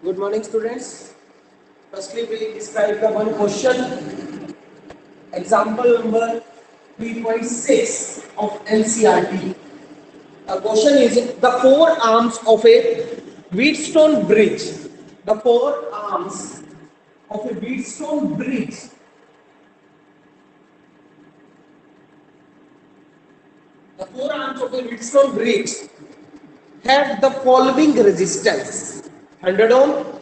Good morning, students. Firstly, we describe the one question. Example number 3.6 of NCRT. The question is the four arms of a Wheatstone bridge. The four arms of a Wheatstone bridge. The four arms of a Wheatstone bridge have the following resistance: 100 ohm.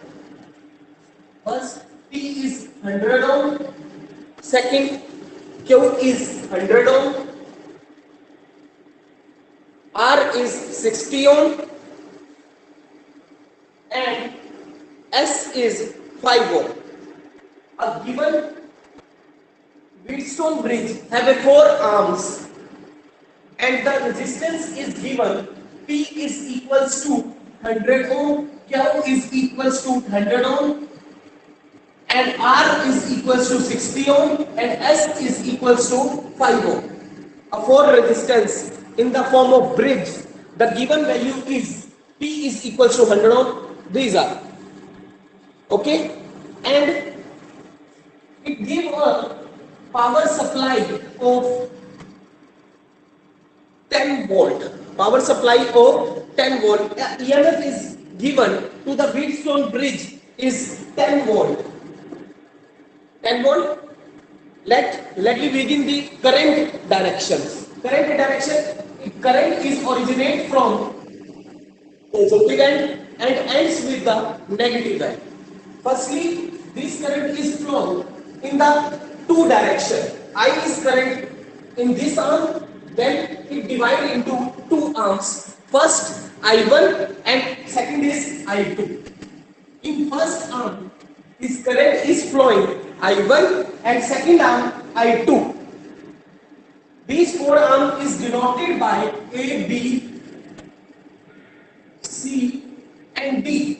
First, P is 100 ohm. Second, Q is 100 ohm. R is 60 ohm. And S is 5 ohm. A given Wheatstone bridge have a four arms, and the resistance is given. P is equals to 100 ohm. Q is equals to 100 ohm. And R is equals to 60 ohm and S is equals to 5 ohm. A four resistance in the form of bridge. The given value is P is equals to 100 ohm. These are okay, and it gives a power supply of 10 volt. Power supply of 10 volt. EMF is given to the Wheatstone bridge is 10 volt. 10 volt. Let me begin the current directions. Current is originate from positive end and ends with the negative end. Firstly, this current is flowing in the two direction. I is current in this arm, then it divided into two arms. First I1 and second is I2. In first arm, this current is flowing I1 and second arm I2. These four arms is denoted by A, B, C and D.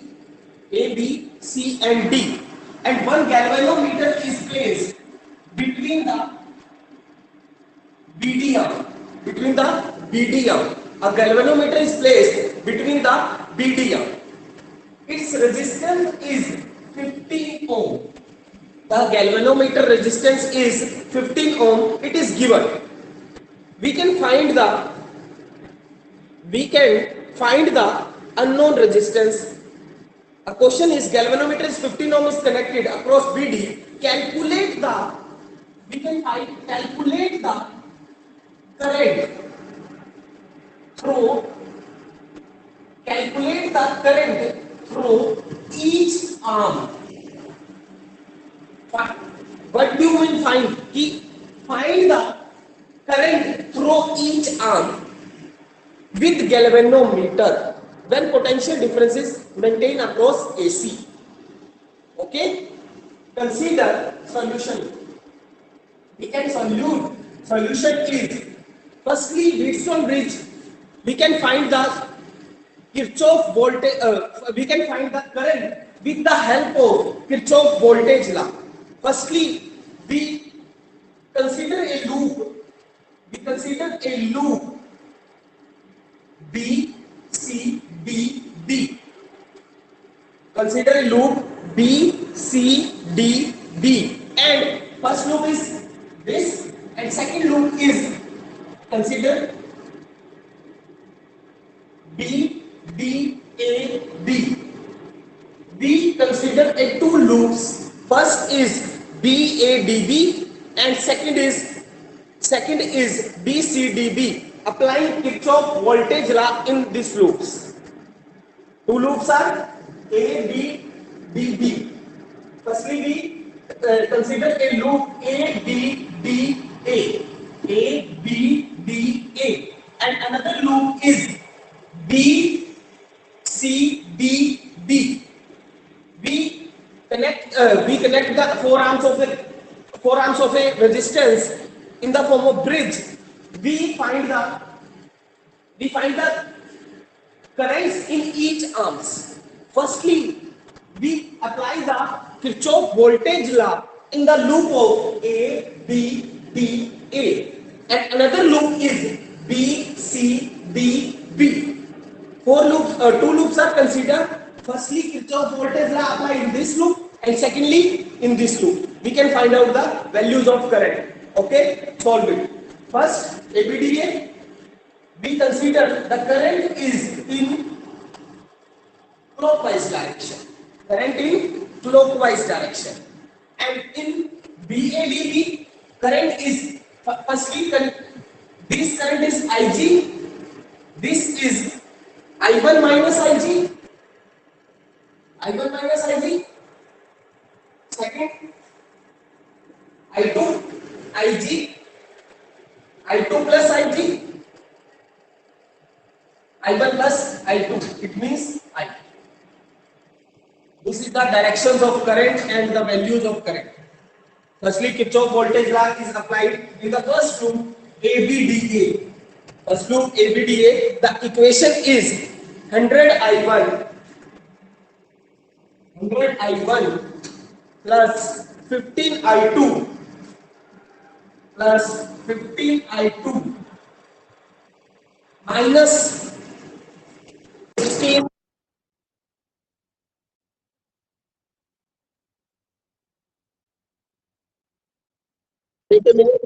A, B, C and D. And one galvanometer is placed between the BD arm. A galvanometer is placed between the BD arm. Its resistance is 15 ohm. The galvanometer resistance is 15 ohm. It is given. We can find the unknown resistance. A question is galvanometer is 15 ohm is connected across BD. Calculate the current through each arm. What do you mean find? Find the current through each arm with galvanometer when potential difference is maintained across AC. Okay? Consider solution. We can solve. Solution is firstly Wheatstone bridge. We can find the Kirchhoff voltage. We can find the current with the help of Kirchhoff voltage law. Firstly, we consider a loop. B, C, D, B. Consider a loop B, C, D, B. And first loop is this, and second loop is consider B, D, A, B. We consider a two loops. First is B, A, D, B, and second is B, C, D, B. Applying Kirchhoff voltage law in these loops. Two loops are A, B, D, B. Firstly, we consider a loop A, B, D, A. A, B, D, A. And another loop is B, C, D, B. We connect the four arms of a resistance in the form of bridge. We find the currents in each arms. Firstly, we apply the Kirchhoff voltage law in the loop of A, B, D, A, and another loop is B, C, D, B. Two loops are considered. Firstly, Kirchhoff voltage law this loop, and secondly in this loop. We can find out the values of current. Okay, solve it. First, ABDA, we consider the current is in clockwise direction. Current in clockwise direction. And in BADB, current is firstly this current is IG. This is I1 minus IG. I1 minus IG. Second, I2 IG. I2 plus IG. I1 plus I2. It means I. This is the directions of current and the values of current. Firstly, Kirchhoff voltage law is applied in the first loop ABDA. First loop ABDA, the equation is 100 I1 plus 15 I2 plus 15 I2 minus 16. Wait a minute.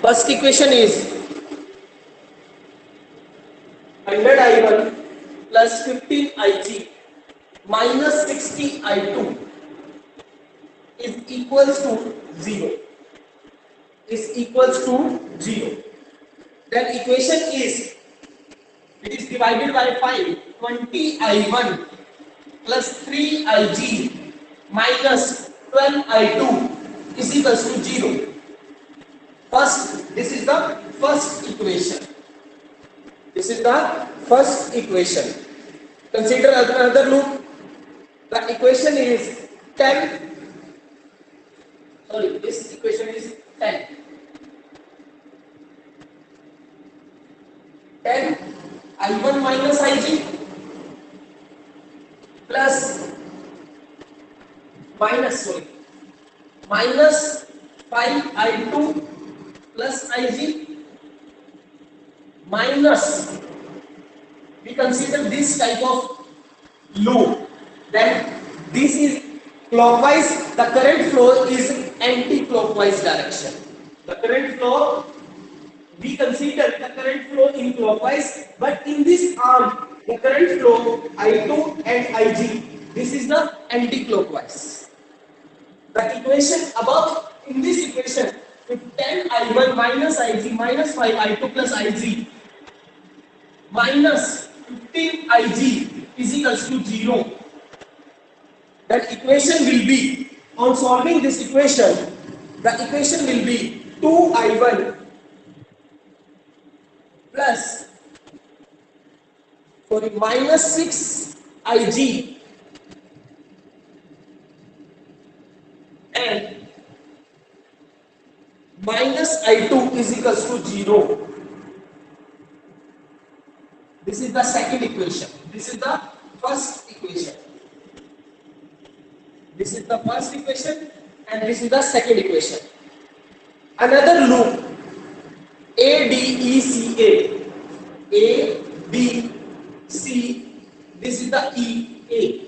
First equation is 100I1 plus 15Ig minus 60I2 is equals to 0. Is equals to 0. Then equation is, it is divided by 5. 20I1 plus 3Ig minus 12I2 is equals to 0. First, this is the first equation. This is the first equation. Consider another loop. The equation is 10. Sorry, this equation is 10. 10 I1 minus Ig plus minus 5I2 plus Ig minus, we consider this type of loop, then this is clockwise, the current flow is anti-clockwise direction. The current flow, we consider the current flow in clockwise, but in this arm the current flow I2 and Ig, this is the anti-clockwise. The equation above, in this equation, with 10I1 minus Ig minus 5I2 plus Ig minus 15Ig is equals to 0. That equation will be, on solving this equation, the equation will be 2I1 plus minus 6Ig and minus I2 is equals to 0. This is the second equation. This is the first equation. This is the first equation and this is the second equation. Another loop, ADECA. ABC, this is the EA.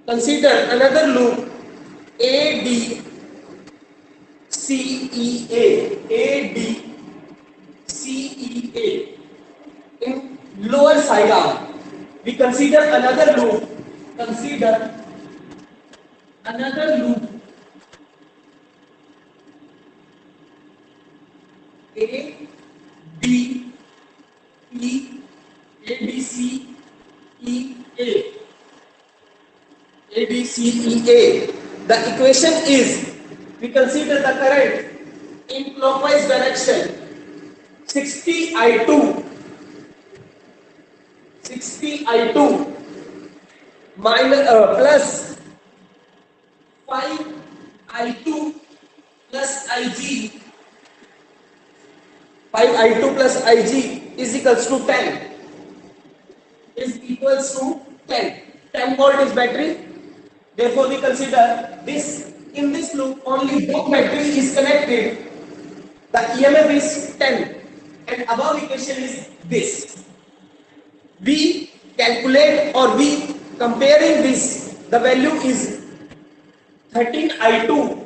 Consider another loop, ADCEA. ADCEA. In lower side arm, we consider another loop. Consider another loop, ABCEA. The equation is, we consider the current in clockwise direction, 60I2 minus plus 5I2 plus Ig. 5I2 plus Ig is equals to 10. Is equals to 10. 10 volt is battery. Therefore, we consider this, in this loop only one battery is connected. The EMF is 10 and above equation is this. We calculate or we comparing this, the value is 13I2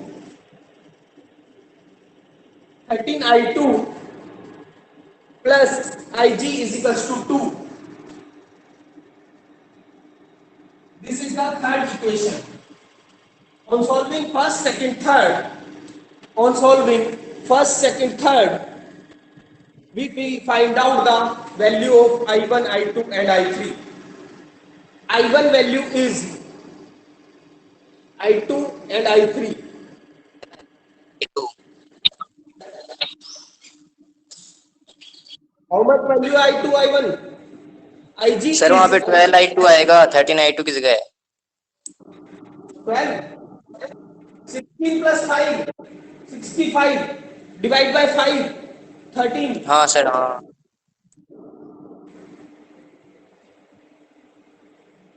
plus Ig is equals to 2. This is the third equation. On solving first, second, third, we find out the value of I1, I2 and I3. I1 value is I2 and I3. How much value I2, I1? Ig sir वहाँ पे 12I2 आएगा, 13I2 की जगह है। 12, 16 plus 5, 65, divide by 5, 13. हाँ sir, हाँ।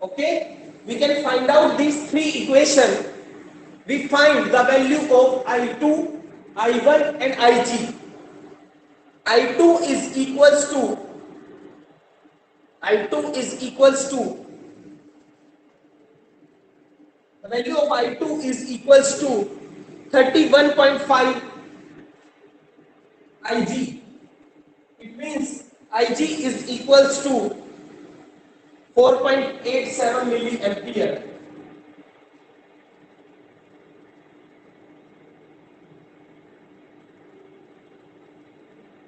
Okay, we can find out these three equations. We find the value of I2, I1 and Ig. I2 is equals to the value of I2 is equals to 31.5 Ig. It means Ig is equals to 4.87 milliampere.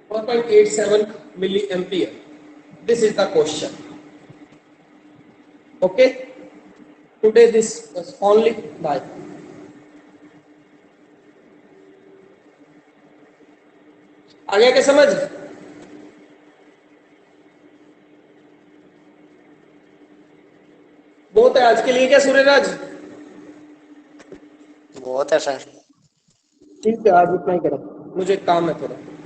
4.87 milliampere. This is the question. Okay. Today this was only. Bye. आ गया क्या समझ? बहुत है आज के लिए क्या सूर्यराज? बहुत है सर। ठीक है आज इतना ही करो, मुझे काम है थोड़ा।